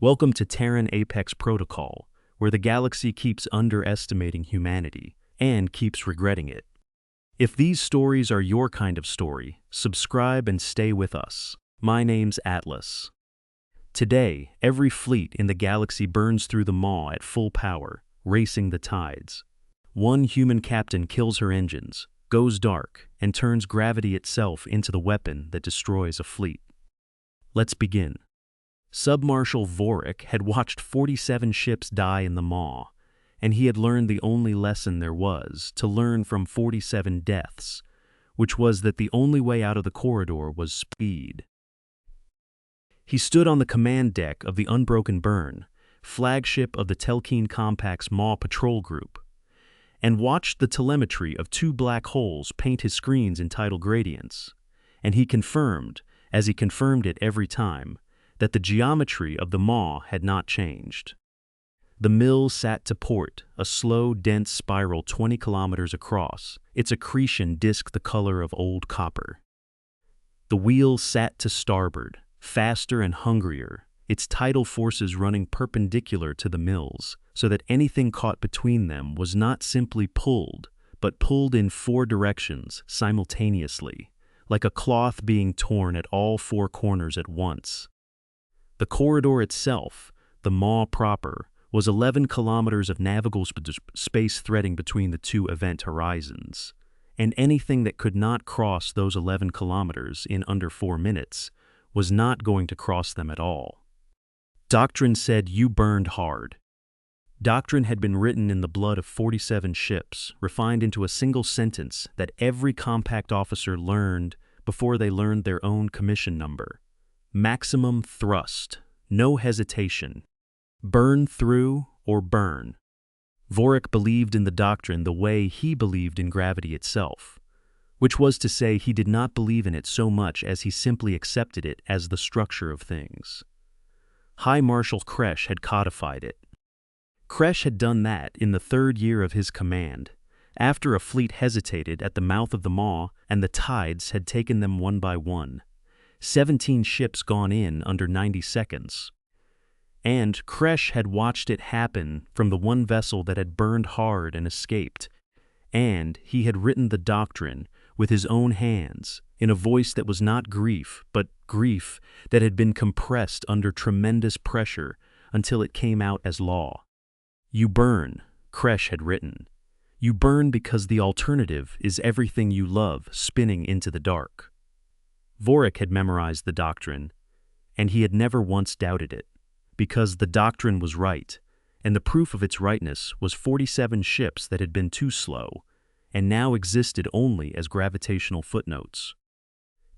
Welcome to Terran Apex Protocol, where the galaxy keeps underestimating humanity and keeps regretting it. If these stories are your kind of story, subscribe and stay with us. My name's Atlas. Today, every fleet in the galaxy burns through the maw at full power, racing the tides. One human captain kills her engines, goes dark, and turns gravity itself into the weapon that destroys a fleet. Let's begin. Submarshal Vorik had watched 47 ships die in the maw, and he had learned the only lesson there was to learn from 47 deaths, which was that the only way out of the corridor was speed. He stood on the command deck of the Unbroken Burn, flagship of the Telkine Compact's Maw Patrol Group, and watched the telemetry of two black holes paint his screens in tidal gradients, and he confirmed, as he confirmed it every time, that the geometry of the maw had not changed. The mill sat to port, a slow, dense spiral 20 kilometers across, its accretion disk the color of old copper. The wheel sat to starboard, faster and hungrier, its tidal forces running perpendicular to the mills, so that anything caught between them was not simply pulled, but pulled in 4 directions simultaneously, like a cloth being torn at all 4 corners at once. The corridor itself, the maw proper, was 11 kilometers of navigable space threading between the two event horizons, and anything that could not cross those 11 kilometers in under 4 minutes was not going to cross them at all. Doctrine said you burned hard. Doctrine had been written in the blood of 47 ships, refined into a single sentence that every compact officer learned before they learned their own commission number. Maximum thrust, no hesitation. Burn through or burn. Vorik believed in the doctrine the way he believed in gravity itself, which was to say he did not believe in it so much as he simply accepted it as the structure of things. High Marshal Kresh had codified it. Kresh had done that in the 3rd year of his command, after a fleet hesitated at the mouth of the maw and the tides had taken them one by one. 17 ships gone in under 90 seconds. And Kresh had watched it happen from the one vessel that had burned hard and escaped, and he had written the doctrine with his own hands in a voice that was not grief, but grief that had been compressed under tremendous pressure until it came out as law. You burn, Kresh had written. You burn because the alternative is everything you love spinning into the dark. Vorik had memorized the doctrine, and he had never once doubted it, because the doctrine was right, and the proof of its rightness was 47 ships that had been too slow, and now existed only as gravitational footnotes.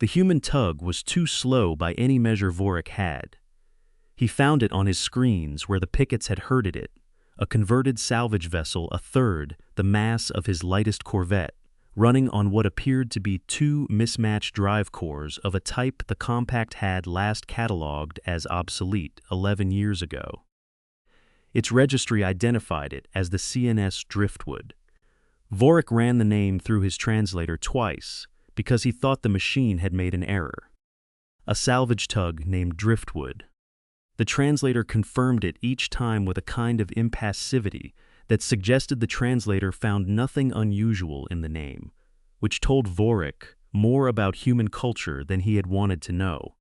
The human tug was too slow by any measure Vorik had. He found it on his screens where the pickets had herded it, a converted salvage vessel 1/3 the mass of his lightest corvette, running on what appeared to be 2 mismatched drive cores of a type the Compact had last catalogued as obsolete 11 years ago. Its registry identified it as the CNS Driftwood. Vorik ran the name through his translator twice because he thought the machine had made an error. A salvage tug named Driftwood. The translator confirmed it each time with a kind of impassivity that suggested the translator found nothing unusual in the name, which told Vorik more about human culture than he had wanted to know.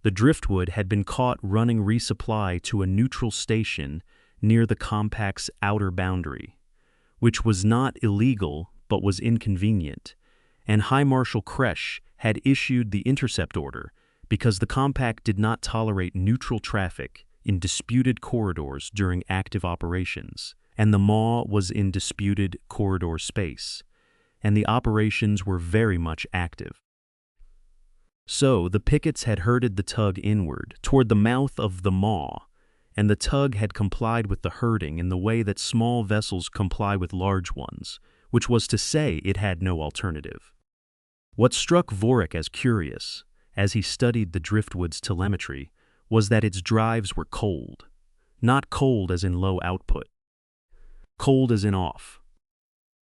The Driftwood had been caught running resupply to a neutral station near the Compact's outer boundary, which was not illegal but was inconvenient, and High Marshal Kresh had issued the intercept order because the Compact did not tolerate neutral traffic in disputed corridors during active operations, and the maw was in disputed corridor space, and the operations were very much active. So the pickets had herded the tug inward, toward the mouth of the maw, and the tug had complied with the herding in the way that small vessels comply with large ones, which was to say it had no alternative. What struck Vorik as curious, as he studied the Driftwood's telemetry, was that its drives were cold. Not cold as in low output. Cold as in off.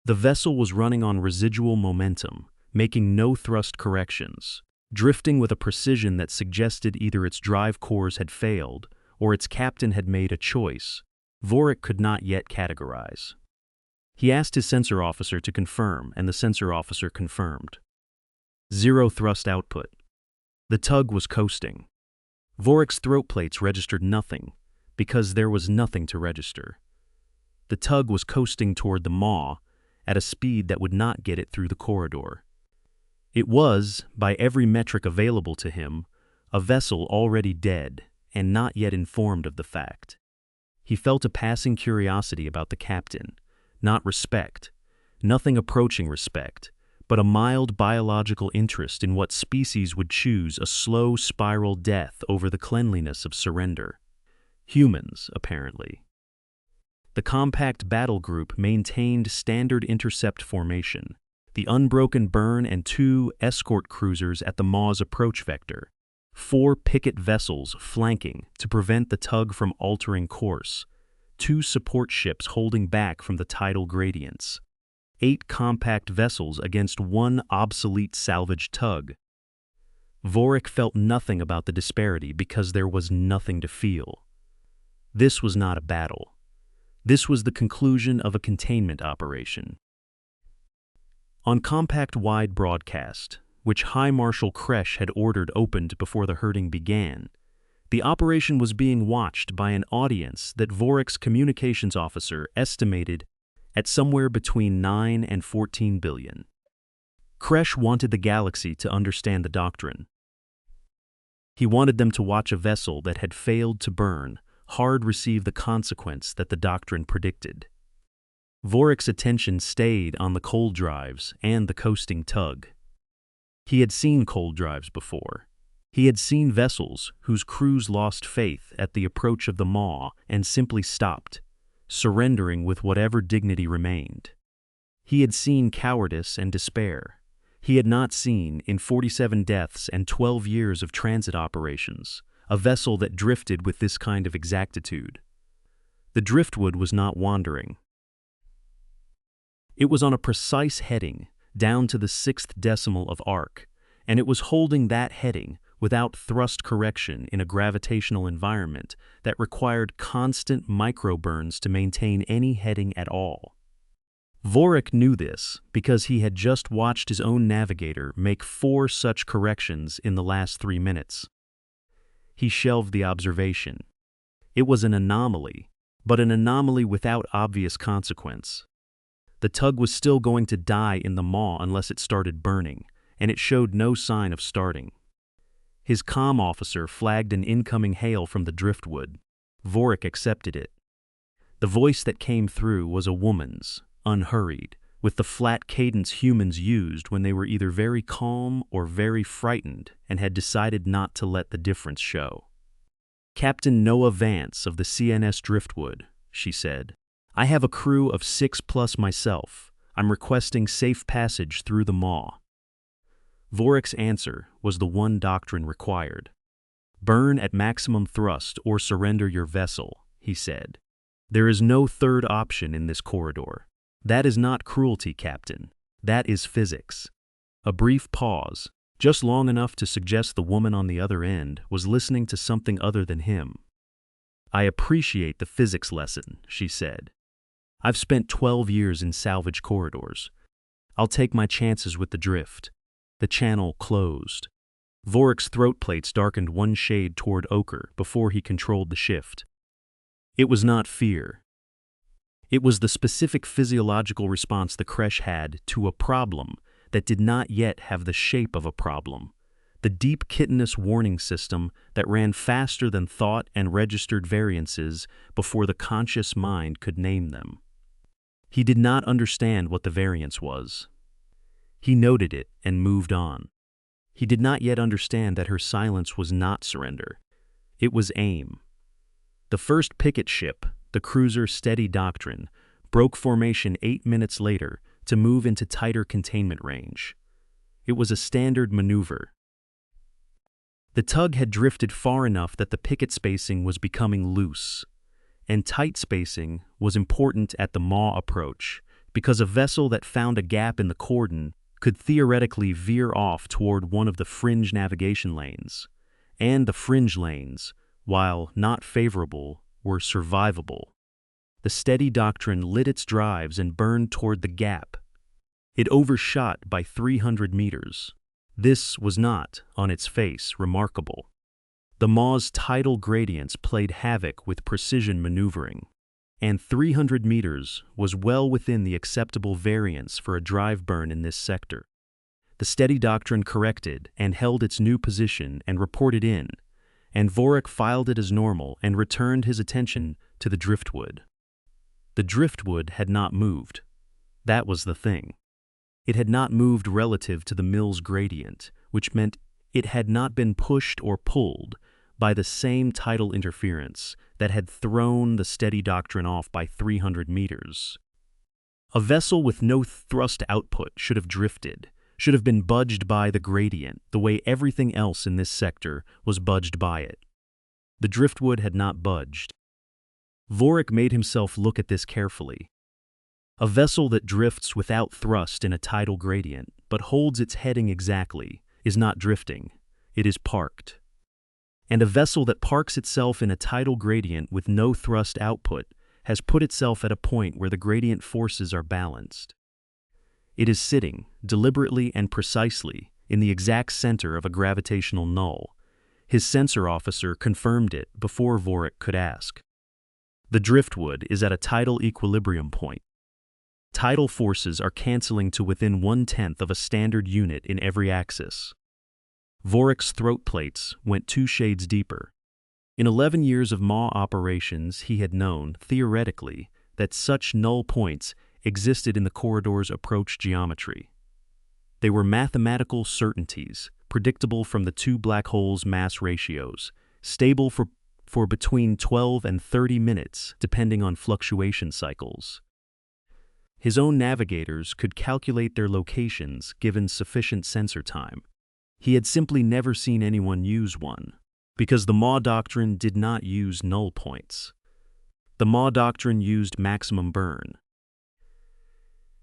The vessel was running on residual momentum, making no thrust corrections, drifting with a precision that suggested either its drive cores had failed or its captain had made a choice, Vorik could not yet categorize. He asked his sensor officer to confirm, and the sensor officer confirmed. 0 thrust output. The tug was coasting. Vorik's throat plates registered nothing, because there was nothing to register. The tug was coasting toward the maw at a speed that would not get it through the corridor. It was, by every metric available to him, a vessel already dead and not yet informed of the fact. He felt a passing curiosity about the captain, not respect, nothing approaching respect, but a mild biological interest in what species would choose a slow spiral death over the cleanliness of surrender. Humans, apparently. The compact battle group maintained standard intercept formation, the unbroken burn and 2 escort cruisers at the maw's approach vector, 4 picket vessels flanking to prevent the tug from altering course, 2 support ships holding back from the tidal gradients, 8 compact vessels against 1 obsolete salvage tug. Vorik felt nothing about the disparity because there was nothing to feel. This was not a battle. This was the conclusion of a containment operation. On compact-wide broadcast, which High Marshal Kresh had ordered opened before the herding began, the operation was being watched by an audience that Vorik's communications officer estimated at somewhere between 9 and 14 billion. Kresh wanted the galaxy to understand the doctrine. He wanted them to watch a vessel that had failed to burn hard receive the consequence that the doctrine predicted. Vorik's attention stayed on the cold drives and the coasting tug. He had seen cold drives before. He had seen vessels whose crews lost faith at the approach of the maw and simply stopped, surrendering with whatever dignity remained. He had seen cowardice and despair. He had not seen, in 47 deaths and 12 years of transit operations, a vessel that drifted with this kind of exactitude. The driftwood was not wandering. It was on a precise heading, down to the 6th decimal of arc, and it was holding that heading without thrust correction in a gravitational environment that required constant microburns to maintain any heading at all. Vorik knew this because he had just watched his own navigator make 4 such corrections in the last 3 minutes. He shelved the observation. It was an anomaly, but an anomaly without obvious consequence. The tug was still going to die in the maw unless it started burning, and it showed no sign of starting. His comm officer flagged an incoming hail from the driftwood. Vorik accepted it. The voice that came through was a woman's, unhurried, with the flat cadence humans used when they were either very calm or very frightened and had decided not to let the difference show. "Captain Noah Vance of the CNS Driftwood," she said. "I have a crew of 6 plus myself. I'm requesting safe passage through the maw." Vorik's answer was the one doctrine required. "Burn at maximum thrust or surrender your vessel," he said. "There is no third option in this corridor. That is not cruelty, Captain. That is physics." A brief pause, just long enough to suggest the woman on the other end was listening to something other than him. "I appreciate the physics lesson," she said. "I've spent 12 years in salvage corridors. I'll take my chances with the drift." The channel closed. Vorik's throat plates darkened one shade toward ochre before he controlled the shift. It was not fear. It was the specific physiological response the Kresh had to a problem that did not yet have the shape of a problem, the deep chitinous warning system that ran faster than thought and registered variances before the conscious mind could name them. He did not understand what the variance was. He noted it and moved on. He did not yet understand that her silence was not surrender. It was aim. The first picket ship, the cruiser Steady Doctrine, broke formation 8 minutes later to move into tighter containment range. It was a standard maneuver. The tug had drifted far enough that the picket spacing was becoming loose, and tight spacing was important at the maw approach because a vessel that found a gap in the cordon could theoretically veer off toward one of the fringe navigation lanes, and the fringe lanes while not favorable, were survivable. The steady doctrine lit its drives and burned toward the gap. It overshot by 300 meters. This was not, on its face, remarkable. The maw's tidal gradients played havoc with precision maneuvering, and 300 meters was well within the acceptable variance for a drive burn in this sector. The steady doctrine corrected and held its new position and reported in, and Vorik filed it as normal and returned his attention to the driftwood. The driftwood had not moved. That was the thing. It had not moved relative to the mill's gradient, which meant it had not been pushed or pulled by the same tidal interference that had thrown the steady doctrine off by 300 meters. A vessel with no thrust output should have drifted, should have been budged by the gradient, the way everything else in this sector was budged by it. The driftwood had not budged. Vorik made himself look at this carefully. A vessel that drifts without thrust in a tidal gradient, but holds its heading exactly, is not drifting, it is parked. And a vessel that parks itself in a tidal gradient with no thrust output has put itself at a point where the gradient forces are balanced. It is sitting, deliberately and precisely, in the exact center of a gravitational null. His sensor officer confirmed it before Vorik could ask. The driftwood is at a tidal equilibrium point. Tidal forces are canceling to within 1/10 of a standard unit in every axis. Vorik's throat plates went 2 shades deeper. In 11 years of maw operations, he had known, theoretically, that such null points existed in the corridor's approach geometry. They were mathematical certainties, predictable from the 2 black holes' mass ratios, stable for between 12 and 30 minutes, depending on fluctuation cycles. His own navigators could calculate their locations given sufficient sensor time. He had simply never seen anyone use one, because the maw doctrine did not use null points. The maw doctrine used maximum burn.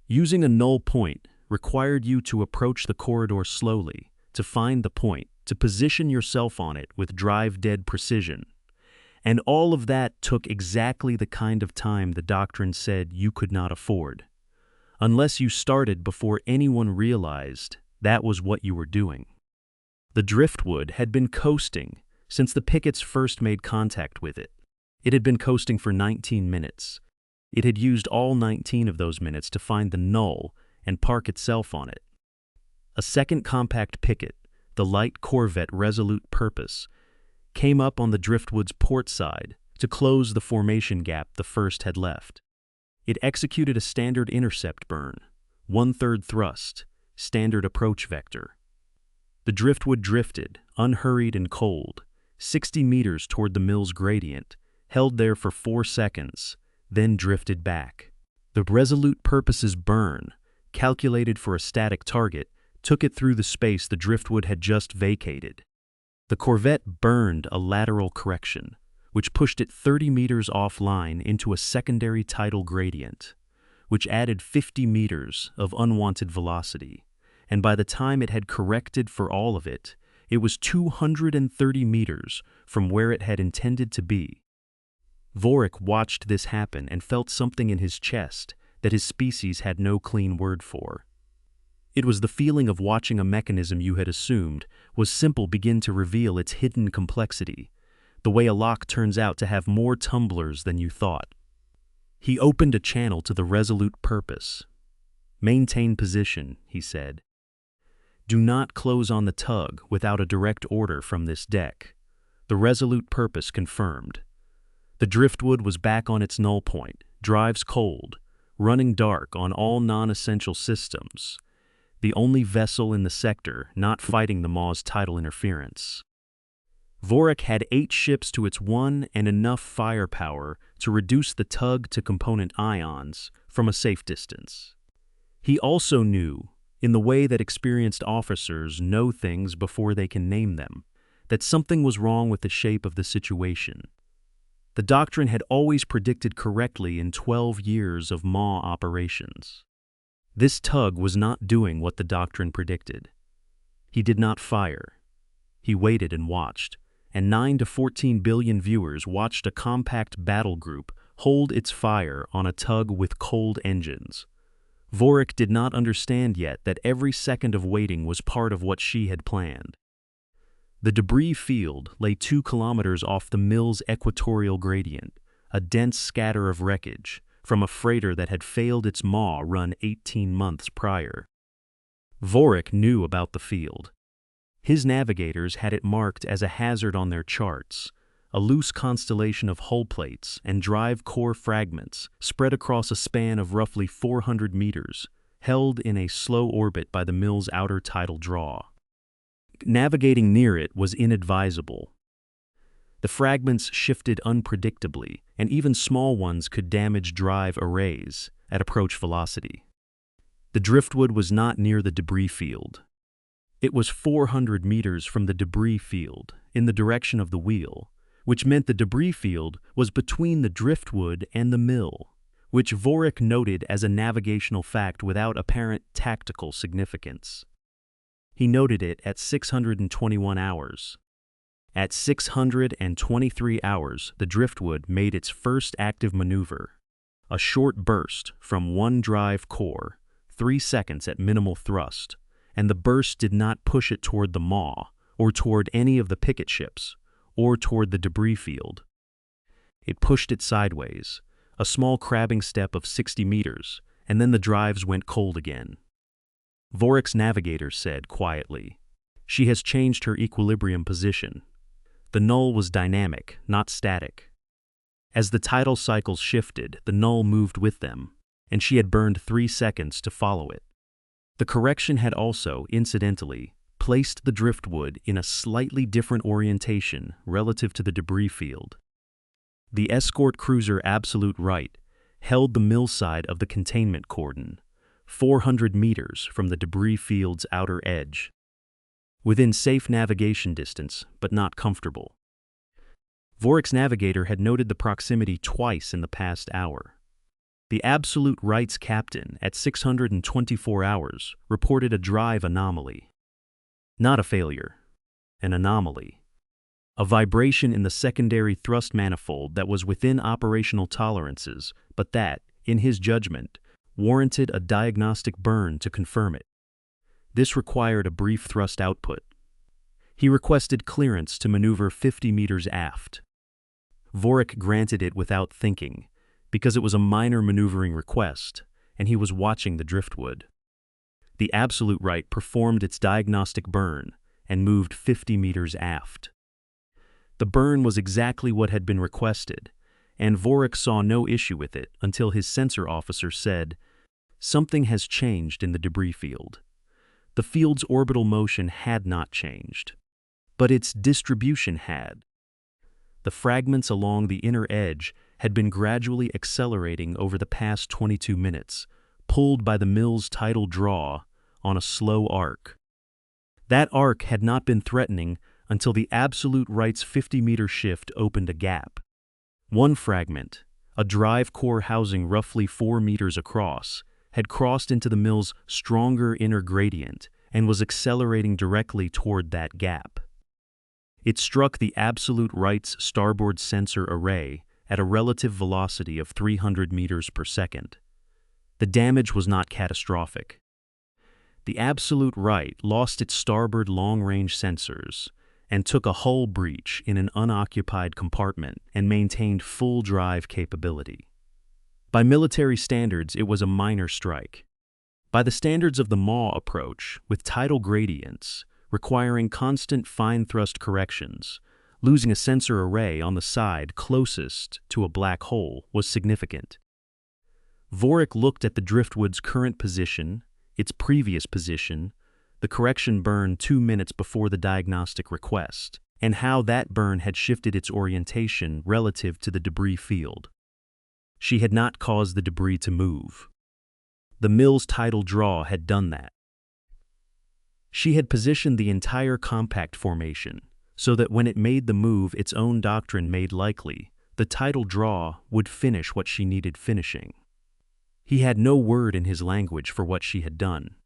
Using a null point required you to approach the corridor slowly, to find the point, to position yourself on it with drive-dead precision. And all of that took exactly the kind of time the doctrine said you could not afford. Unless you started before anyone realized that was what you were doing. The driftwood had been coasting since the pickets first made contact with it. It had been coasting for 19 minutes. It had used all 19 of those minutes to find the null and park itself on it. A second compact picket, the light corvette Resolute Purpose, came up on the driftwood's port side to close the formation gap the first had left. It executed a standard intercept burn, 1/3 thrust, standard approach vector. The driftwood drifted, unhurried and cold, 60 meters toward the mill's gradient, held there for 4 seconds, then drifted back. The Resolute Purpose's burn, calculated for a static target, took it through the space the driftwood had just vacated. The corvette burned a lateral correction, which pushed it 30 meters offline into a secondary tidal gradient, which added 50 meters of unwanted velocity, and by the time it had corrected for all of it, it was 230 meters from where it had intended to be. Vorik watched this happen and felt something in his chest that his species had no clean word for. It was the feeling of watching a mechanism you had assumed was simple begin to reveal its hidden complexity, the way a lock turns out to have more tumblers than you thought. He opened a channel to the Resolute Purpose. "Maintain position," he said. "Do not close on the tug without a direct order from this deck." The Resolute Purpose confirmed. The driftwood was back on its null point, drives cold, running dark on all non-essential systems, the only vessel in the sector not fighting the maw's tidal interference. Vorik had 8 ships to its 1 and enough firepower to reduce the tug to component ions from a safe distance. He also knew, in the way that experienced officers know things before they can name them, that something was wrong with the shape of the situation. The doctrine had always predicted correctly in 12 years of maw operations. This tug was not doing what the doctrine predicted. He did not fire. He waited and watched, and 9 to 14 billion viewers watched a compact battle group hold its fire on a tug with cold engines. Vorik did not understand yet that every second of waiting was part of what she had planned. The debris field lay 2 kilometers off the mill's equatorial gradient, a dense scatter of wreckage from a freighter that had failed its maw run 18 months prior. Vorik knew about the field. His navigators had it marked as a hazard on their charts, a loose constellation of hull plates and drive core fragments spread across a span of roughly 400 meters, held in a slow orbit by the mill's outer tidal draw. Navigating near it was inadvisable. The fragments shifted unpredictably, and even small ones could damage drive arrays at approach velocity. The driftwood was not near the debris field. It was 400 meters from the debris field in the direction of the wheel, which meant the debris field was between the driftwood and the mill, which Vorik noted as a navigational fact without apparent tactical significance. He noted it at 621 hours. At 623 hours, the driftwood made its first active maneuver, a short burst from one drive core, 3 seconds at minimal thrust, and the burst did not push it toward the maw, or toward any of the picket ships, or toward the debris field. It pushed it sideways, a small crabbing step of 60 meters, and then the drives went cold again. Vorik's navigator said quietly, "She has changed her equilibrium position." The null was dynamic, not static. As the tidal cycles shifted, the null moved with them, and she had burned 3 seconds to follow it. The correction had also, incidentally, placed the driftwood in a slightly different orientation relative to the debris field. The escort cruiser Absolute Right held the mill side of the containment cordon, 400 meters from the debris field's outer edge, within safe navigation distance, but not comfortable. Vorik's navigator had noted the proximity twice in the past hour. The Absolute Right's captain, at 624 hours, reported a drive anomaly. Not a failure, an anomaly. A vibration in the secondary thrust manifold that was within operational tolerances, but that, in his judgment, warranted a diagnostic burn to confirm it. This required a brief thrust output. He requested clearance to maneuver 50 meters aft. Vorik granted it without thinking, because it was a minor maneuvering request, and he was watching the driftwood. The Absolute Right performed its diagnostic burn and moved 50 meters aft. The burn was exactly what had been requested, and Vorik saw no issue with it until his sensor officer said, "Something has changed in the debris field." The field's orbital motion had not changed, but its distribution had. The fragments along the inner edge had been gradually accelerating over the past 22 minutes, pulled by the mill's tidal draw on a slow arc. That arc had not been threatening until the Absolute Right's 50-meter shift opened a gap. One fragment, a drive core housing roughly 4 meters across, had crossed into the mill's stronger inner gradient and was accelerating directly toward that gap. It struck the Absolute Right's starboard sensor array at a relative velocity of 300 meters per second. The damage was not catastrophic. The Absolute Right lost its starboard long-range sensors and took a hull breach in an unoccupied compartment and maintained full drive capability. By military standards, it was a minor strike. By the standards of the maw approach, with tidal gradients requiring constant fine thrust corrections, losing a sensor array on the side closest to a black hole was significant. Vorik looked at the driftwood's current position, its previous position, the correction burn 2 minutes before the diagnostic request, and how that burn had shifted its orientation relative to the debris field. She had not caused the debris to move. The mill's tidal draw had done that. She had positioned the entire compact formation so that when it made the move its own doctrine made likely, the tidal draw would finish what she needed finishing. He had no word in his language for what she had done.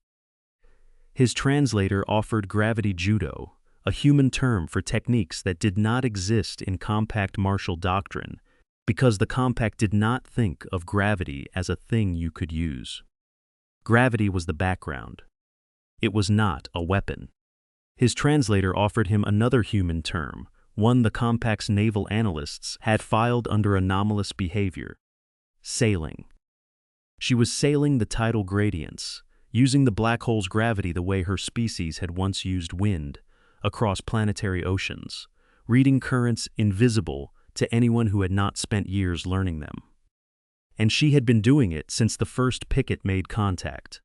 His translator offered gravity judo, a human term for techniques that did not exist in compact Martial doctrine because the compact did not think of gravity as a thing you could use. Gravity was the background. It was not a weapon. His translator offered him another human term, one the compact's naval analysts had filed under anomalous behavior: sailing. She was sailing the tidal gradients, using the black hole's gravity the way her species had once used wind, across planetary oceans, reading currents invisible to anyone who had not spent years learning them. And she had been doing it since the first picket made contact.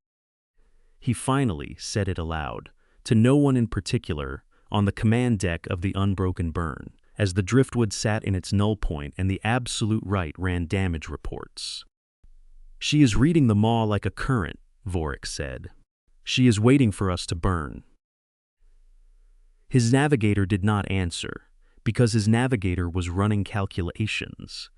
He finally said it aloud, to no one in particular, on the command deck of the Unbroken Burn, as the driftwood sat in its null point and the Absolute Right ran damage reports. "She is reading the maw like a current," Vorik said. "She is waiting for us to burn." His navigator did not answer, because his navigator was running calculations,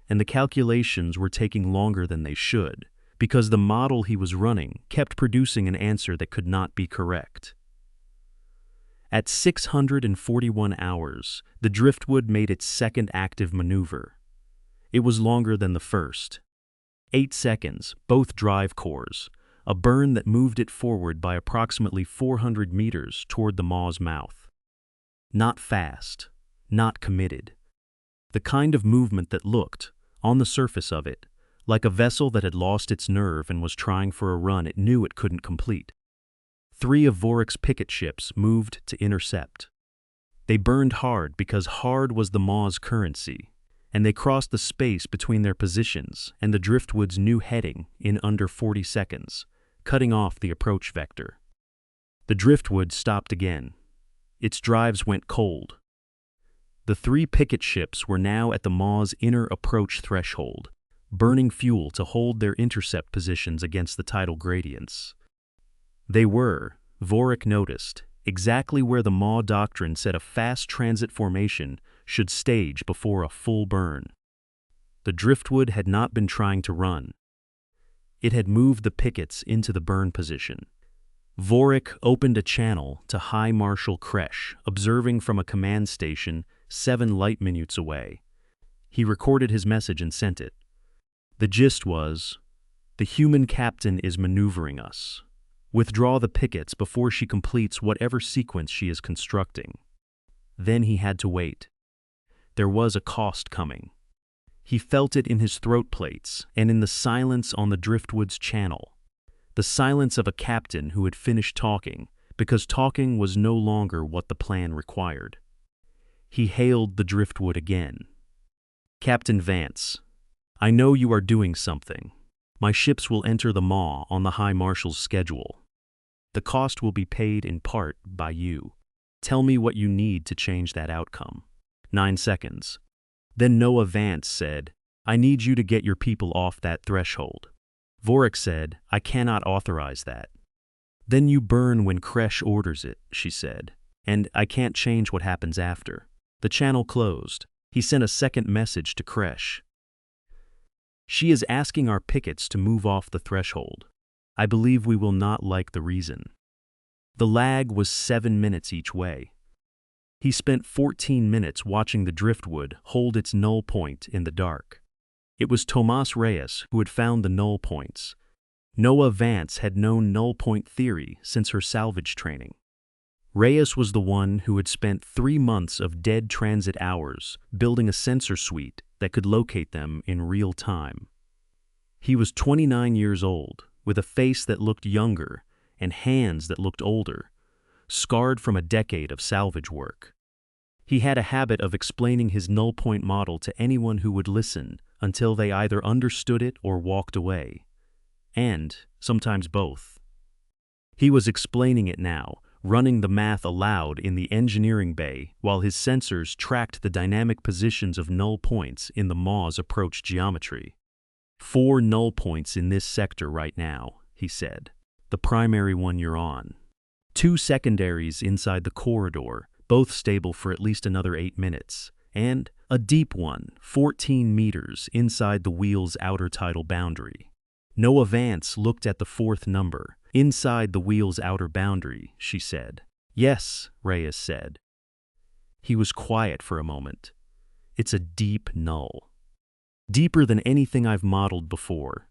and the calculations were taking longer than they should, because the model he was running kept producing an answer that could not be correct. At 641 hours, the driftwood made its second active maneuver. It was longer than the first. 8 seconds, both drive cores, a burn that moved it forward by approximately 400 meters toward the maw's mouth. Not fast, not committed. The kind of movement that looked, on the surface of it, like a vessel that had lost its nerve and was trying for a run it knew it couldn't complete. 3 of Vorik's picket ships moved to intercept. They burned hard because hard was the maw's currency, and they crossed the space between their positions and the driftwood's new heading in under 40 seconds, cutting off the approach vector. The driftwood stopped again. Its drives went cold. The 3 picket ships were now at the maw's inner approach threshold, burning fuel to hold their intercept positions against the tidal gradients. They were, Vorik noticed, exactly where the maw doctrine said a fast transit formation should stage before a full burn. The driftwood had not been trying to run. It had moved the pickets into the burn position. Vorik opened a channel to High Marshal Kresh, observing from a command station 7 light minutes away. He recorded his message and sent it. The gist was, "The human captain is maneuvering us. Withdraw the pickets before she completes whatever sequence she is constructing." Then he had to wait. There was a cost coming. He felt it in his throat plates and in the silence on the driftwood's channel. The silence of a captain who had finished talking, because talking was no longer what the plan required. He hailed the driftwood again. "Captain Vance, I know you are doing something. My ships will enter the maw on the High Marshal's schedule. The cost will be paid in part by you. Tell me what you need to change that outcome." 9 seconds. Then Noah Vance said, "I need you to get your people off that threshold." Vorik said, "I cannot authorize that." "Then you burn when Kresh orders it," she said, "and I can't change what happens after." The channel closed. He sent a second message to Kresh. "She is asking our pickets to move off the threshold. I believe we will not like the reason." The lag was 7 minutes each way. He spent 14 minutes watching the driftwood hold its null point in the dark. It was Tomas Reyes who had found the null points. Noah Vance had known null point theory since her salvage training. Reyes was the one who had spent 3 months of dead transit hours building a sensor suite that could locate them in real time. He was 29 years old, with a face that looked younger and hands that looked older, scarred from a decade of salvage work. He had a habit of explaining his null point model to anyone who would listen until they either understood it or walked away, and sometimes both. He was explaining it now, running the math aloud in the engineering bay while his sensors tracked the dynamic positions of null points in the maw's approach geometry. 4 null points in this sector right now, he said. The primary one you're on. 2 secondaries inside the corridor, both stable for at least another 8 minutes, and a deep one, 14 meters inside the wheel's outer tidal boundary. Noah Vance looked at the 4th number, inside the wheel's outer boundary, she said. Yes, Reyes said. He was quiet for a moment. It's a deep null. Deeper than anything I've modeled before.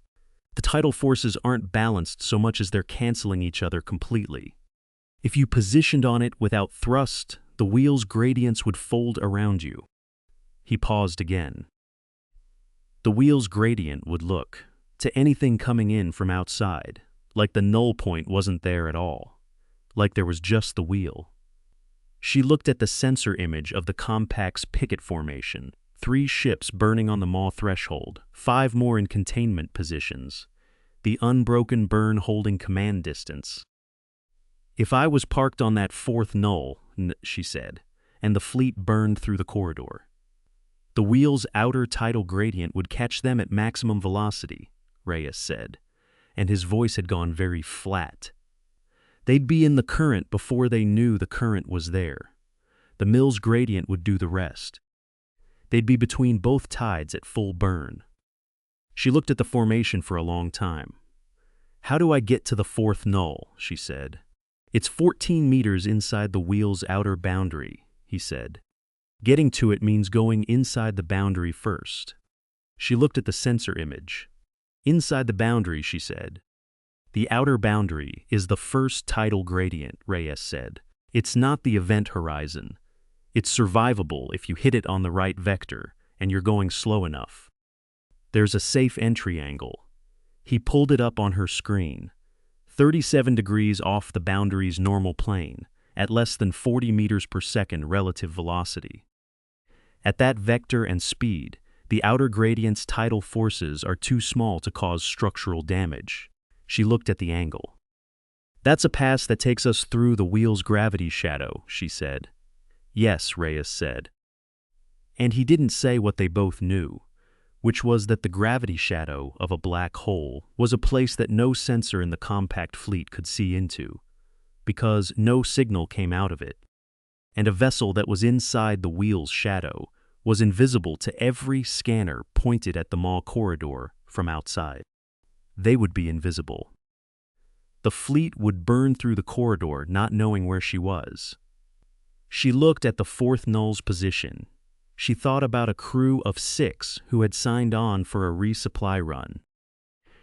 The tidal forces aren't balanced so much as they're canceling each other completely. If you positioned on it without thrust, the wheel's gradients would fold around you. He paused again. The wheel's gradient would look, to anything coming in from outside, like the null point wasn't there at all, like there was just the wheel. She looked at the sensor image of the compact's picket formation, 3 ships burning on the maw threshold, 5 more in containment positions, the unbroken burn holding command distance. If I was parked on that 4th null, she said, and the fleet burned through the corridor, the wheel's outer tidal gradient would catch them at maximum velocity, Reyes said, and his voice had gone very flat. They'd be in the current before they knew the current was there. The mill's gradient would do the rest. They'd be between both tides at full burn. She looked at the formation for a long time. How do I get to the 4th null? She said. It's 14 meters inside the wheel's outer boundary, he said. Getting to it means going inside the boundary first. She looked at the sensor image. Inside the boundary, she said. The outer boundary is the first tidal gradient, Reyes said. It's not the event horizon. It's survivable if you hit it on the right vector and you're going slow enough. There's a safe entry angle. He pulled it up on her screen. 37 degrees off the boundary's normal plane, at less than 40 meters per second relative velocity. At that vector and speed, the outer gradient's tidal forces are too small to cause structural damage. She looked at the angle. That's a pass that takes us through the wheel's gravity shadow, she said. Yes, Reyes said. And he didn't say what they both knew, which was that the gravity shadow of a black hole was a place that no sensor in the compact fleet could see into, because no signal came out of it, and a vessel that was inside the wheel's shadow was invisible to every scanner pointed at the maw corridor from outside. They would be invisible. The fleet would burn through the corridor not knowing where she was. She looked at the 4th null's position. She thought about a crew of 6 who had signed on for a resupply run.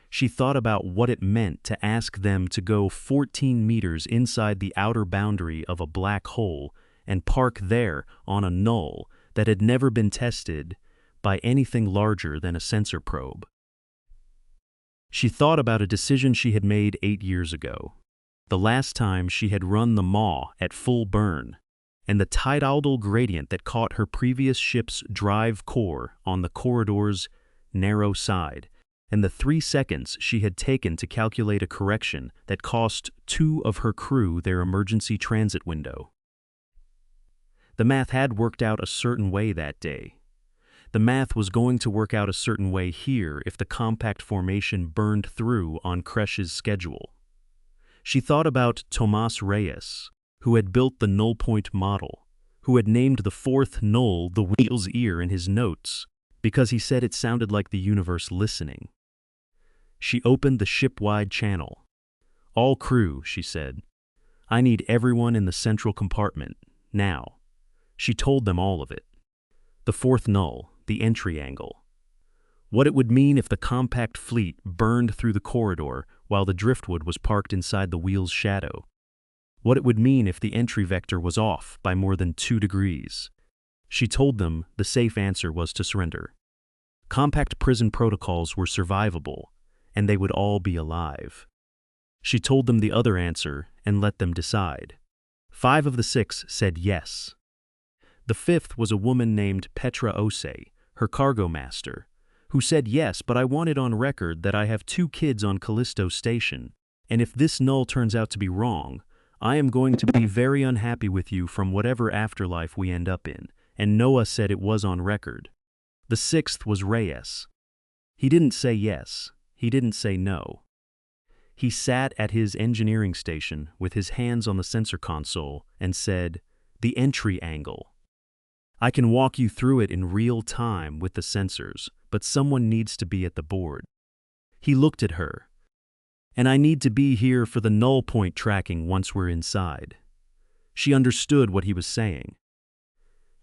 She thought about what it meant to ask them to go 14 meters inside the outer boundary of a black hole and park there on a null that had never been tested by anything larger than a sensor probe. She thought about a decision she had made 8 years ago, the last time she had run the maw at full burn, and the tidal gradient that caught her previous ship's drive core on the corridor's narrow side, and the 3 seconds she had taken to calculate a correction that cost 2 of her crew their emergency transit window. The math had worked out a certain way that day. The math was going to work out a certain way here if the compact formation burned through on Kresh's schedule. She thought about Tomas Reyes, who had built the null point model, who had named the 4th null the wheel's ear in his notes, because he said it sounded like the universe listening. She opened the ship-wide channel. All crew, she said. I need everyone in the central compartment, now. She told them all of it. The 4th null, the entry angle. What it would mean if the compact fleet burned through the corridor while the driftwood was parked inside the wheel's shadow. What it would mean if the entry vector was off by more than 2 degrees. She told them the safe answer was to surrender. Compact prison protocols were survivable, and they would all be alive. She told them the other answer and let them decide. 5 of the 6 said yes. The 5th was a woman named Petra Ose, her cargo master, who said yes, but I want it on record that I have 2 kids on Callisto Station, and if this null turns out to be wrong, I am going to be very unhappy with you from whatever afterlife we end up in, and Noah said it was on record. The 6th was Reyes. He didn't say yes. He didn't say no. He sat at his engineering station with his hands on the sensor console and said, "The entry angle. I can walk you through it in real time with the sensors, but someone needs to be at the board." He looked at her. "And I need to be here for the null point tracking once we're inside." She understood what he was saying.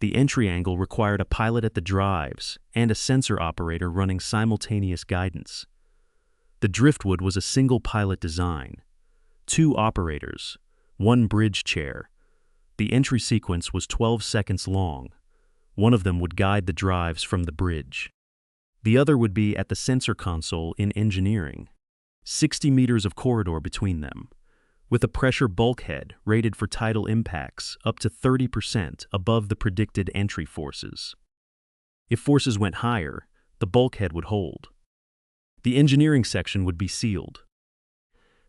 The entry angle required a pilot at the drives and a sensor operator running simultaneous guidance. The driftwood was a single pilot design. 2 operators, 1 bridge chair. The entry sequence was 12 seconds long. One of them would guide the drives from the bridge. The other would be at the sensor console in engineering. 60 meters of corridor between them, with a pressure bulkhead rated for tidal impacts up to 30% above the predicted entry forces. If forces went higher, the bulkhead would hold. The engineering section would be sealed.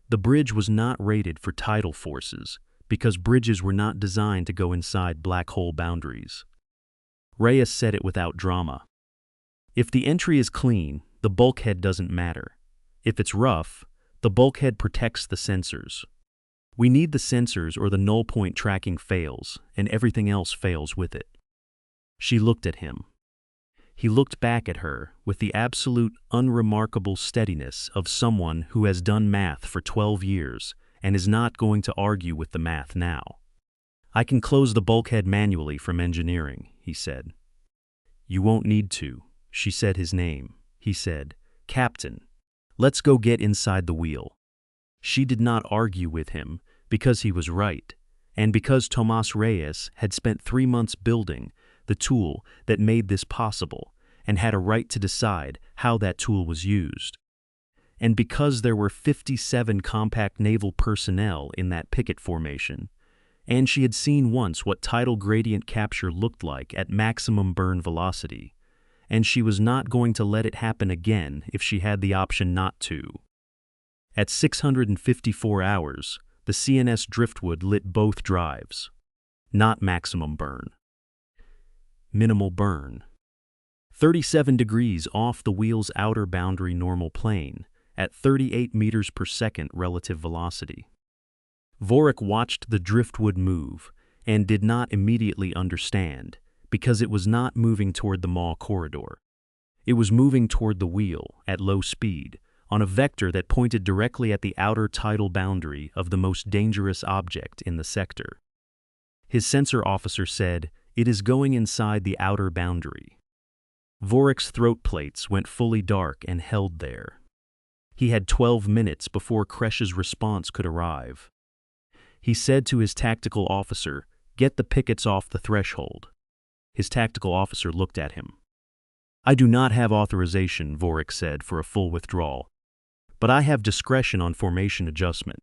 The bridge was not rated for tidal forces because bridges were not designed to go inside black hole boundaries. Reyes said it without drama. If the entry is clean, the bulkhead doesn't matter. If it's rough, the bulkhead protects the sensors. We need the sensors or the null point tracking fails, and everything else fails with it. She looked at him. He looked back at her with the absolute unremarkable steadiness of someone who has done math for 12 years and is not going to argue with the math now. I can close the bulkhead manually from engineering, he said. You won't need to, she said his name. He said, Captain, let's go get inside the wheel. She did not argue with him because he was right, and because Tomas Reyes had spent 3 months building the tool that made this possible and had a right to decide how that tool was used. And because there were 57 compact naval personnel in that picket formation, and she had seen once what tidal gradient capture looked like at maximum burn velocity, and she was not going to let it happen again if she had the option not to. At 654 hours, the CNS driftwood lit both drives. Not maximum burn. Minimal burn. 37 degrees off the wheel's outer boundary normal plane, at 38 meters per second relative velocity. Vorik watched the driftwood move and did not immediately understand, because it was not moving toward the maw corridor. It was moving toward the wheel at low speed, on a vector that pointed directly at the outer tidal boundary of the most dangerous object in the sector. His sensor officer said, "It is going inside the outer boundary." Vorik's throat plates went fully dark and held there. He had 12 minutes before Kresh's response could arrive. He said to his tactical officer, "Get the pickets off the threshold." His tactical officer looked at him. "I do not have authorization," Vorik said, "for a full withdrawal. But I have discretion on formation adjustment.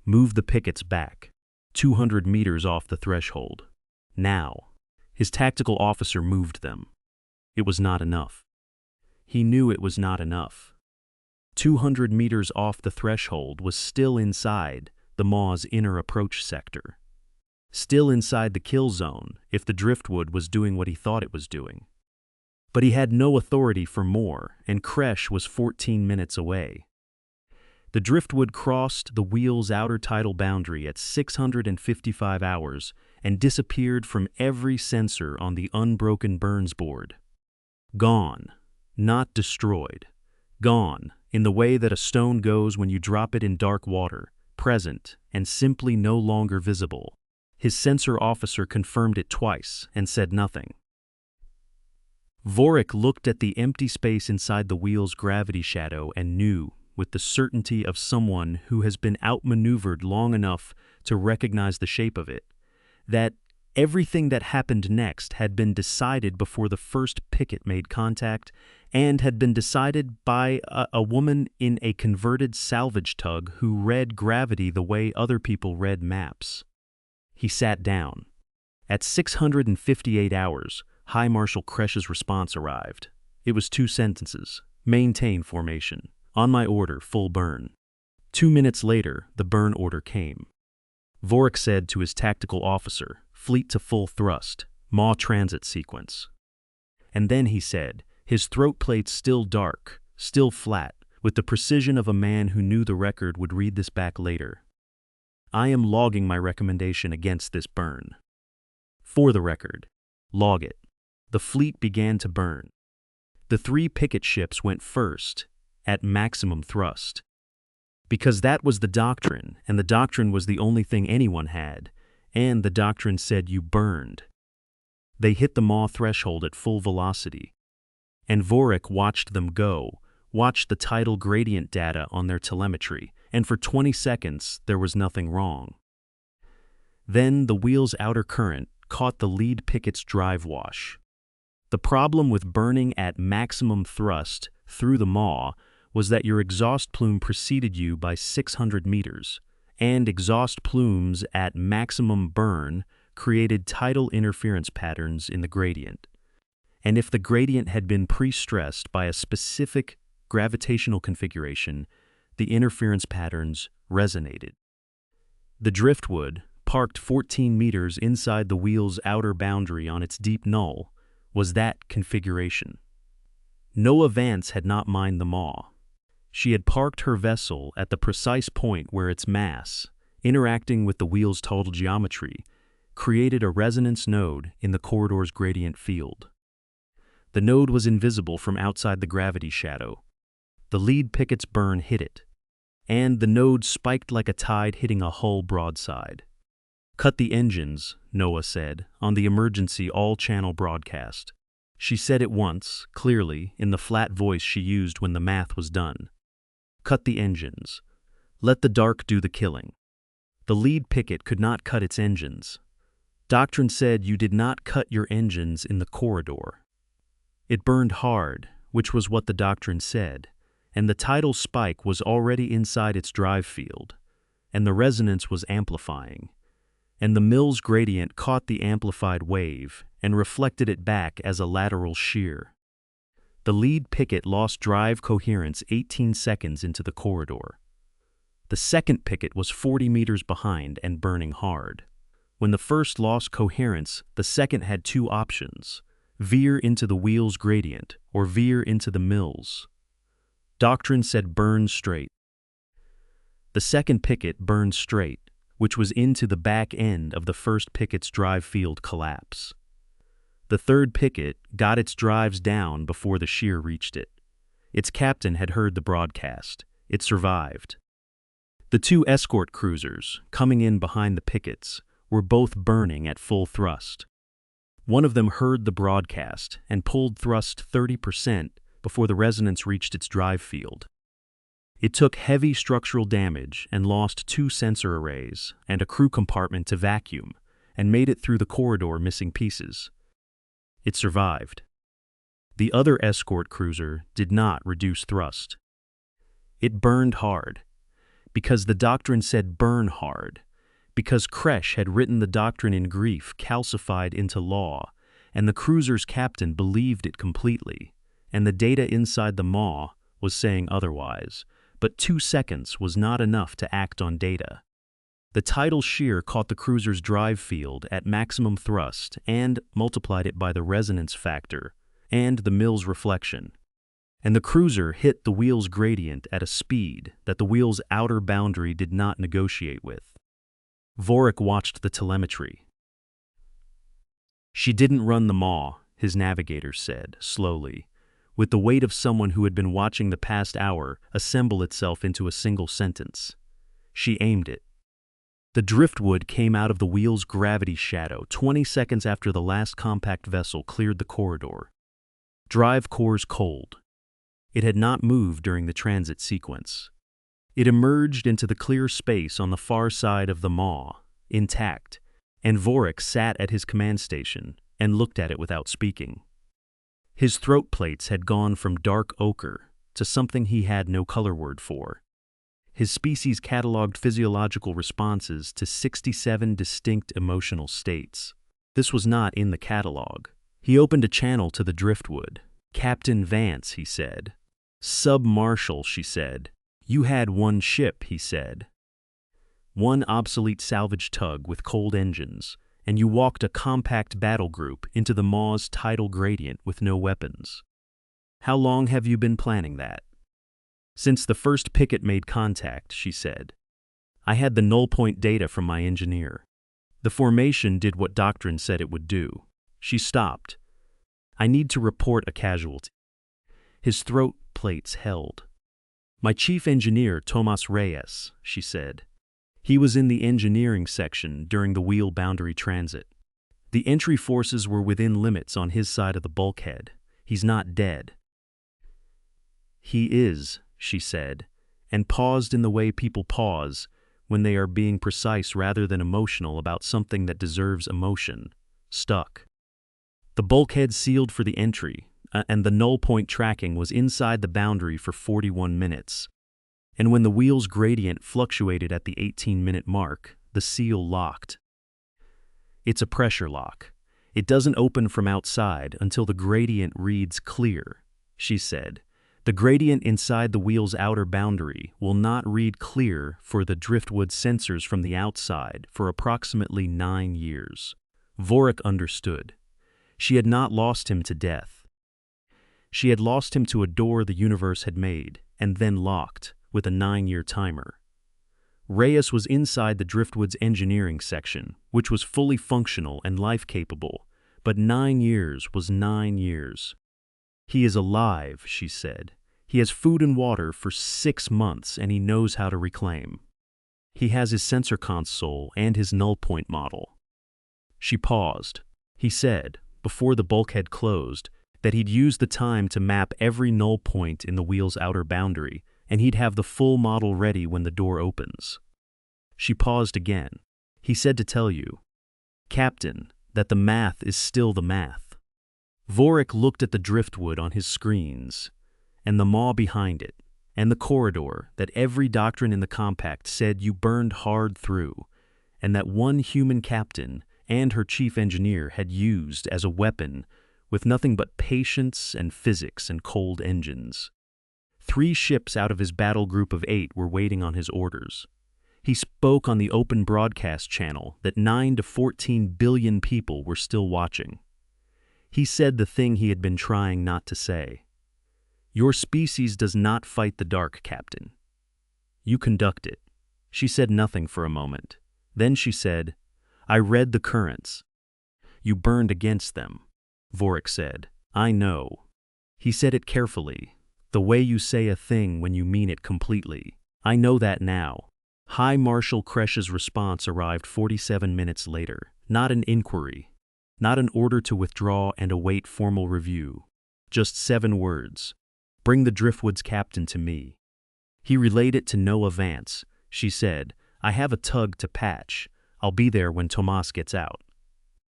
Move the pickets back, 200 meters off the threshold. Now." His tactical officer moved them. It was not enough. He knew it was not enough. 200 meters off the threshold was still inside the maw's inner approach sector. Still inside the kill zone if the driftwood was doing what he thought it was doing. But he had no authority for more, and Kresh was 14 minutes away. The driftwood crossed the wheel's outer tidal boundary at 655 hours and disappeared from every sensor on the unbroken Burns board. Gone, not destroyed. Gone, in the way that a stone goes when you drop it in dark water, present, and simply no longer visible. His sensor officer confirmed it twice and said nothing. Vorik looked at the empty space inside the wheel's gravity shadow and knew, with the certainty of someone who has been outmaneuvered long enough to recognize the shape of it, that everything that happened next had been decided before the first picket made contact and had been decided by a woman in a converted salvage tug who read gravity the way other people read maps. He sat down. At 658 hours, High Marshal Kresh's response arrived. It was 2 sentences. Maintain formation. On my order, full burn. 2 minutes later, the burn order came. Vorik said to his tactical officer, "Fleet to full thrust, maw transit sequence." And then he said, his throat plates still dark, still flat, with the precision of a man who knew the record would read this back later. "I am logging my recommendation against this burn. For the record, log it." The fleet began to burn. The 3 picket ships went first, at maximum thrust. Because that was the doctrine, and the doctrine was the only thing anyone had, and the doctrine said you burned. They hit the maw threshold at full velocity, and Vorik watched them go, watched the tidal gradient data on their telemetry, and for 20 seconds there was nothing wrong. Then the wheel's outer current caught the lead picket's drive wash. The problem with burning at maximum thrust through the maw was that your exhaust plume preceded you by 600 meters, and exhaust plumes at maximum burn created tidal interference patterns in the gradient. And if the gradient had been pre-stressed by a specific gravitational configuration, the interference patterns resonated. The driftwood, parked 14 meters inside the wheel's outer boundary on its deep null, was that configuration. Noah Vance had not mined the maw. She had parked her vessel at the precise point where its mass, interacting with the wheel's total geometry, created a resonance node in the corridor's gradient field. The node was invisible from outside the gravity shadow. The lead picket's burn hit it, and the node spiked like a tide hitting a hull broadside. "Cut the engines," Noah said, on the emergency all-channel broadcast. She said it once, clearly, in the flat voice she used when the math was done. "Cut the engines. Let the dark do the killing." The lead picket could not cut its engines. Doctrine said you did not cut your engines in the corridor. It burned hard, which was what the doctrine said, and the tidal spike was already inside its drive field, and the resonance was amplifying, and the mill's gradient caught the amplified wave and reflected it back as a lateral shear. The lead picket lost drive coherence 18 seconds into the corridor. The second picket was 40 meters behind and burning hard. When the first lost coherence, the second had two options: veer into the wheel's gradient or veer into the mill's. Doctrine said burn straight. The second picket burned straight, which was into the back end of the first picket's drive field collapse. The third picket got its drives down before the shear reached it. Its captain had heard the broadcast. It survived. The two escort cruisers, coming in behind the pickets, were both burning at full thrust. One of them heard the broadcast and pulled thrust 30% before the resonance reached its drive field. It took heavy structural damage and lost two sensor arrays and a crew compartment to vacuum, and made it through the corridor missing pieces. It survived. The other escort cruiser did not reduce thrust. It burned hard, because the doctrine said burn hard, because Kresh had written the doctrine in grief calcified into law, and the cruiser's captain believed it completely, and the data inside the maw was saying otherwise, but 2 seconds was not enough to act on data. The tidal shear caught the cruiser's drive field at maximum thrust and multiplied it by the resonance factor and the mill's reflection. And the cruiser hit the wheel's gradient at a speed that the wheel's outer boundary did not negotiate with. Vorik watched the telemetry. "She didn't run the maw," his navigator said, slowly, with the weight of someone who had been watching the past hour assemble itself into a single sentence. "She aimed it." The driftwood came out of the wheel's gravity shadow 20 seconds after the last compact vessel cleared the corridor. Drive cores cold. It had not moved during the transit sequence. It emerged into the clear space on the far side of the maw, intact, and Vorik sat at his command station and looked at it without speaking. His throat plates had gone from dark ochre to something he had no color word for. His species cataloged physiological responses to 67 distinct emotional states. This was not in the catalog. He opened a channel to the driftwood. "Captain Vance," he said. "Sub-Marshal," she said. "You had one ship," he said. "One obsolete salvage tug with cold engines, and you walked a compact battle group into the maw's tidal gradient with no weapons. How long have you been planning that?" "Since the first picket made contact," she said. "I had the null point data from my engineer. The formation did what doctrine said it would do." She stopped. "I need to report a casualty." His throat plates held. "My chief engineer, Tomas Reyes," she said. He was in the engineering section during the wheel boundary transit. The entry forces were within limits on his side of the bulkhead. He's not dead. He is, she said, and paused in the way people pause when they are being precise rather than emotional about something that deserves emotion. Stuck. The bulkhead sealed for the entry, and the null point tracking was inside the boundary for 41 minutes. And when the wheel's gradient fluctuated at the 18-minute mark, the seal locked. It's a pressure lock. It doesn't open from outside until the gradient reads clear, she said. The gradient inside the wheel's outer boundary will not read clear for the driftwood sensors from the outside for approximately 9 years. Vorik understood. She had not lost him to death. She had lost him to a door the universe had made, and then locked, with a 9-year timer. Reyes was inside the driftwood's engineering section, which was fully functional and life-capable, but 9 years was 9 years. He is alive, she said. He has food and water for 6 months, and he knows how to reclaim. He has his sensor console and his null point model. She paused. He said, before the bulkhead closed, that he'd use the time to map every null point in the wheel's outer boundary, and he'd have the full model ready when the door opens. She paused again. He said to tell you, Captain, that the math is still the math. Vorik looked at the driftwood on his screens, and the maw behind it, and the corridor that every doctrine in the compact said you burned hard through, and that one human captain and her chief engineer had used as a weapon with nothing but patience and physics and cold engines. 3 ships out of his battle group of 8 were waiting on his orders. He spoke on the open broadcast channel that 9 to 14 billion people were still watching. He said the thing he had been trying not to say. Your species does not fight the dark, Captain. You conduct it. She said nothing for a moment. Then she said, I read the currents. You burned against them, Vorik said. I know. He said it carefully, the way you say a thing when you mean it completely. I know that now. High Marshal Kresch's response arrived 47 minutes later. Not an inquiry. Not an order to withdraw and await formal review. Just 7 words. Bring the Driftwood's captain to me. He relayed it to Noah Vance. She said, I have a tug to patch. I'll be there when Tomas gets out.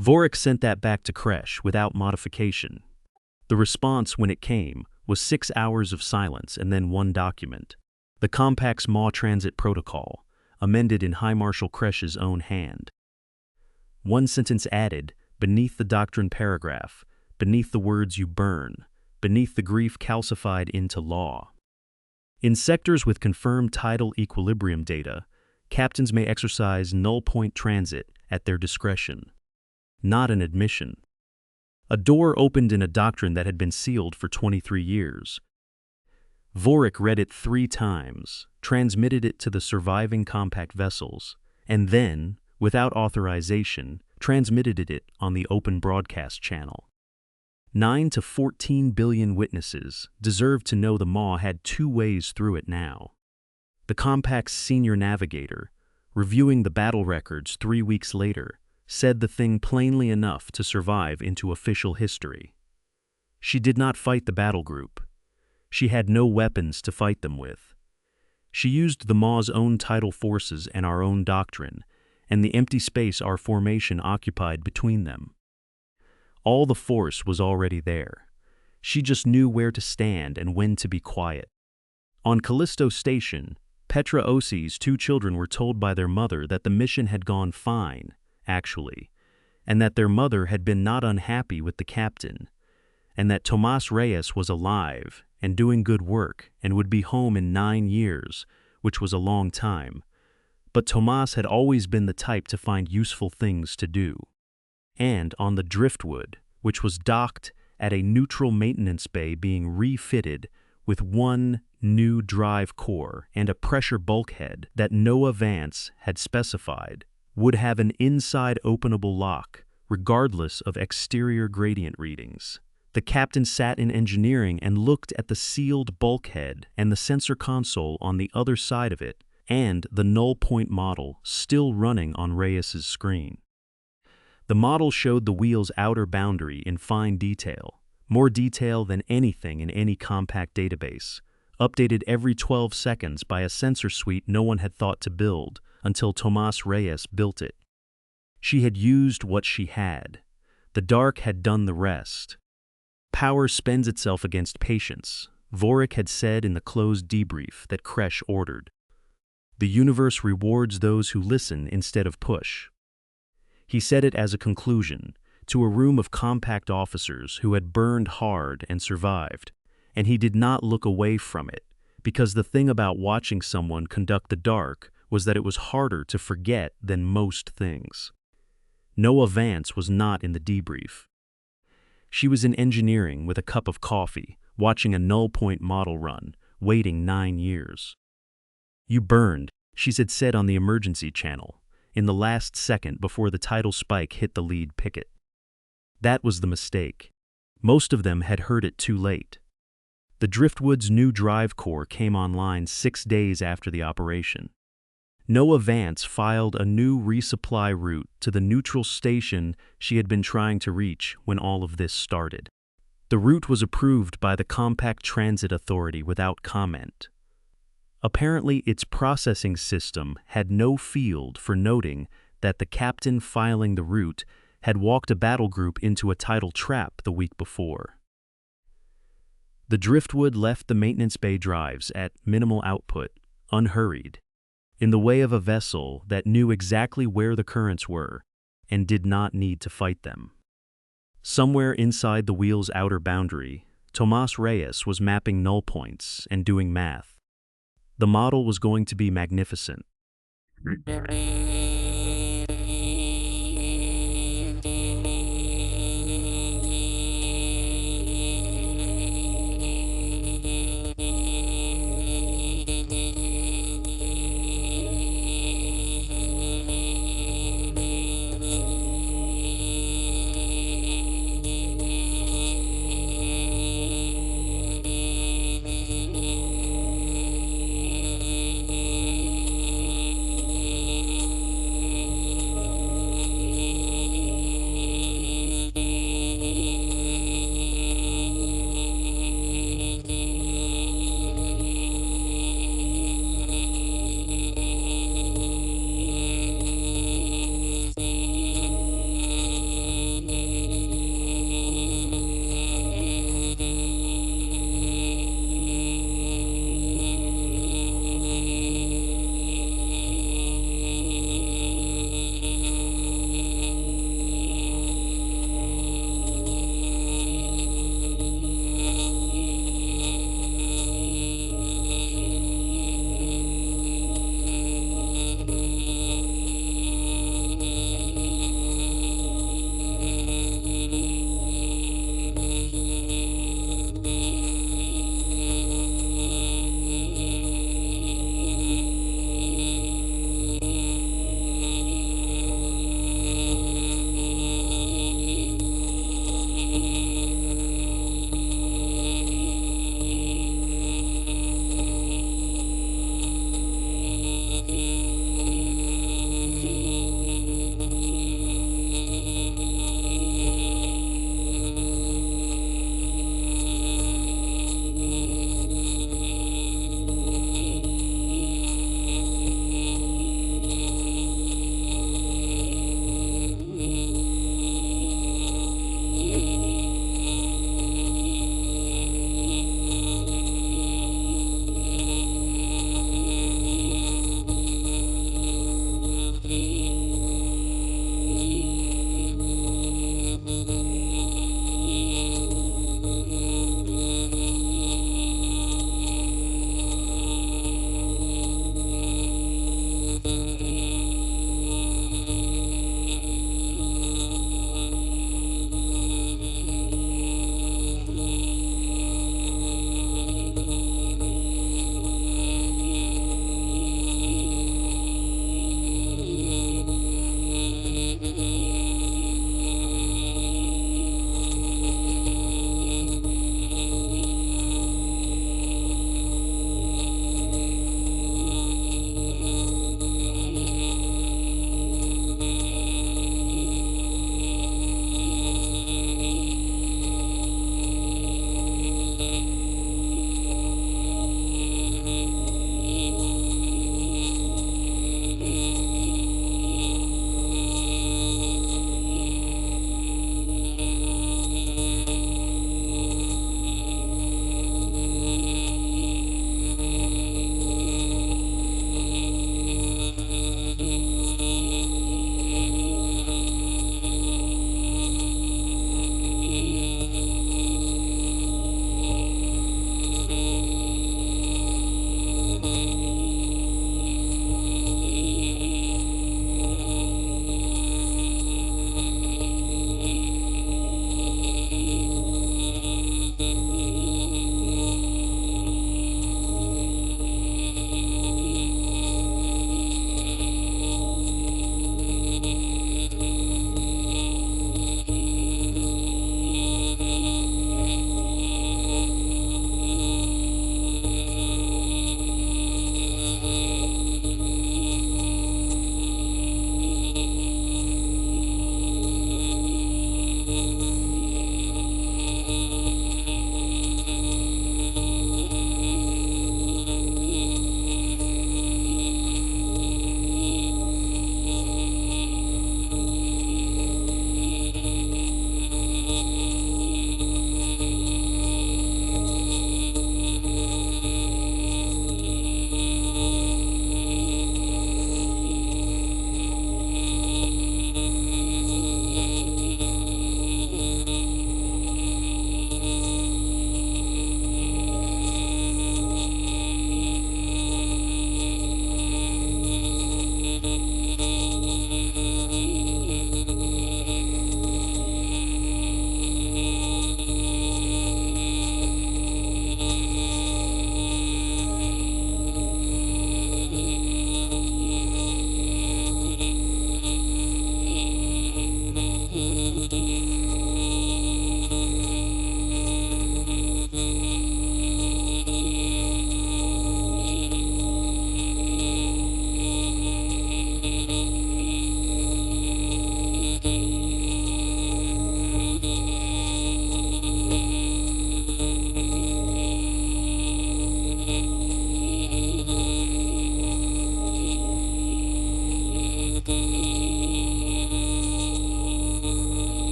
Vorik sent that back to Kresch without modification. The response, when it came, was 6 hours of silence and then 1 document. The Compact's Maw Transit Protocol, amended in High Marshal Kresch's own hand. 1 sentence added, beneath the doctrine paragraph, beneath the words you burn, beneath the grief calcified into law. In sectors with confirmed tidal equilibrium data, captains may exercise null point transit at their discretion. Not an admission. A door opened in a doctrine that had been sealed for 23 years. Vorik read it 3 times, transmitted it to the surviving compact vessels, and then, without authorization, transmitted it on the open broadcast channel. 9 to 14 billion witnesses deserved to know the Maw had 2 ways through it now. The Compact's senior navigator, reviewing the battle records 3 weeks later, said the thing plainly enough to survive into official history. She did not fight the battle group. She had no weapons to fight them with. She used the Maw's own tidal forces and our own doctrine, and the empty space our formation occupied between them. All the force was already there. She just knew where to stand and when to be quiet. On Callisto Station, Petra Osi's 2 children were told by their mother that the mission had gone fine, actually, and that their mother had been not unhappy with the captain, and that Tomas Reyes was alive and doing good work and would be home in 9 years, which was a long time. But Tomas had always been the type to find useful things to do. And on the Driftwood, which was docked at a neutral maintenance bay being refitted with 1 new drive core and a pressure bulkhead that Noah Vance had specified, would have an inside openable lock, regardless of exterior gradient readings. The captain sat in engineering and looked at the sealed bulkhead and the sensor console on the other side of it, and the null point model still running on Reyes's screen. The model showed the wheel's outer boundary in fine detail, more detail than anything in any compact database, updated every 12 seconds by a sensor suite no one had thought to build until Tomás Reyes built it. She had used what she had. The dark had done the rest. Power spends itself against patience, Vorik had said in the closed debrief that Kresh ordered. The universe rewards those who listen instead of push. He said it as a conclusion, to a room of compact officers who had burned hard and survived, and he did not look away from it, because the thing about watching someone conduct the dark was that it was harder to forget than most things. Noah Vance was not in the debrief. She was in engineering with a cup of coffee, watching a null point model run, waiting 9 years. You burned, she had said on the emergency channel, in the last second before the tidal spike hit the lead picket. That was the mistake. Most of them had heard it too late. The Driftwood's new drive core came online 6 days after the operation. Noah Vance filed a new resupply route to the neutral station she had been trying to reach when all of this started. The route was approved by the Compact Transit Authority without comment. Apparently, its processing system had no field for noting that the captain filing the route had walked a battle group into a tidal trap the week before. The Driftwood left the maintenance bay drives at minimal output, unhurried, in the way of a vessel that knew exactly where the currents were and did not need to fight them. Somewhere inside the wheel's outer boundary, Tomás Reyes was mapping null points and doing math. The model was going to be magnificent.